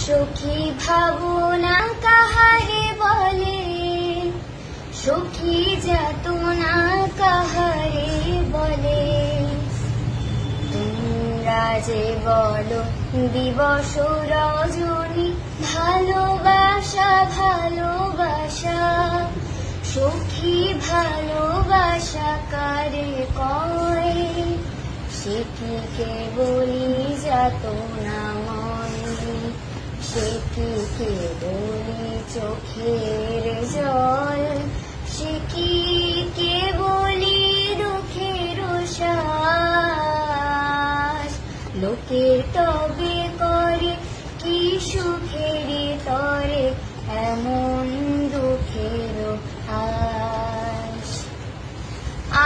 সখী ভাবনা কাহারে বলে, সখী যাতনা কাহারে বলে। তোমরা যে বলো দিবস রজনী, ভালোবাসা ভালোবাসা। সখী ভালোবাসা কারে কয়, সে কি কেবলি যাতনাময়, সে কি কেবলি চোখের জল, সে কি কেবলি দুঃখের শ্বাস। লোকের তবে করে কি সুখের তরে এমন দুঃখের আশ।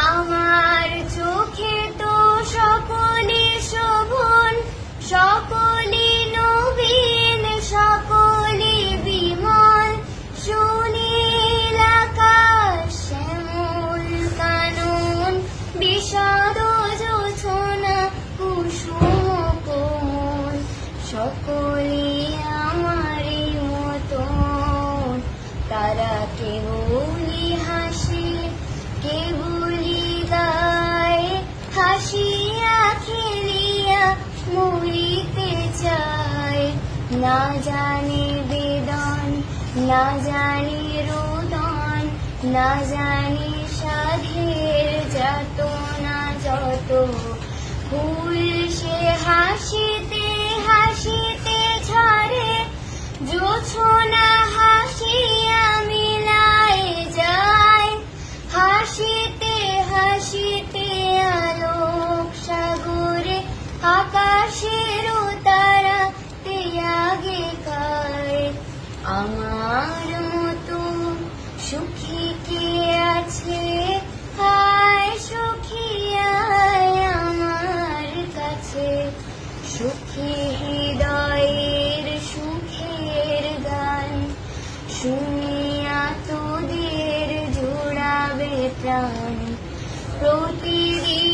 আমার চোখে তো সকলে শোভন, সকলে নবীন, সকলে বিমল। সুনীল আকাশ, শ্যামল কানন, বিষাদ জোছনা, কুসুম কোমল। সকলে আমারই মতন, তারা কেবলি হাসে, কেবলি গায়। হাসিয়া খেলিয়া মরিতে চায়, না জানে বেদন, না জানে রোদন, না জানে সাধের যাতনা যত। ফুল সে হাসিতে হাসিতে ঝরে, জোছনা হাসিয়া মিলায় যায়। হাসিতে হাসিতে আলোক সাগরে, আকাশের তারা তে আগে কায়। আমার মতো সুখী কে আছে, হায় সুখী আয় আমার কাছে। সুখী হৃদয়ের সুখের গান, শুনিয়া তোদের জোড়াবে প্রাণ। প্রতিদিন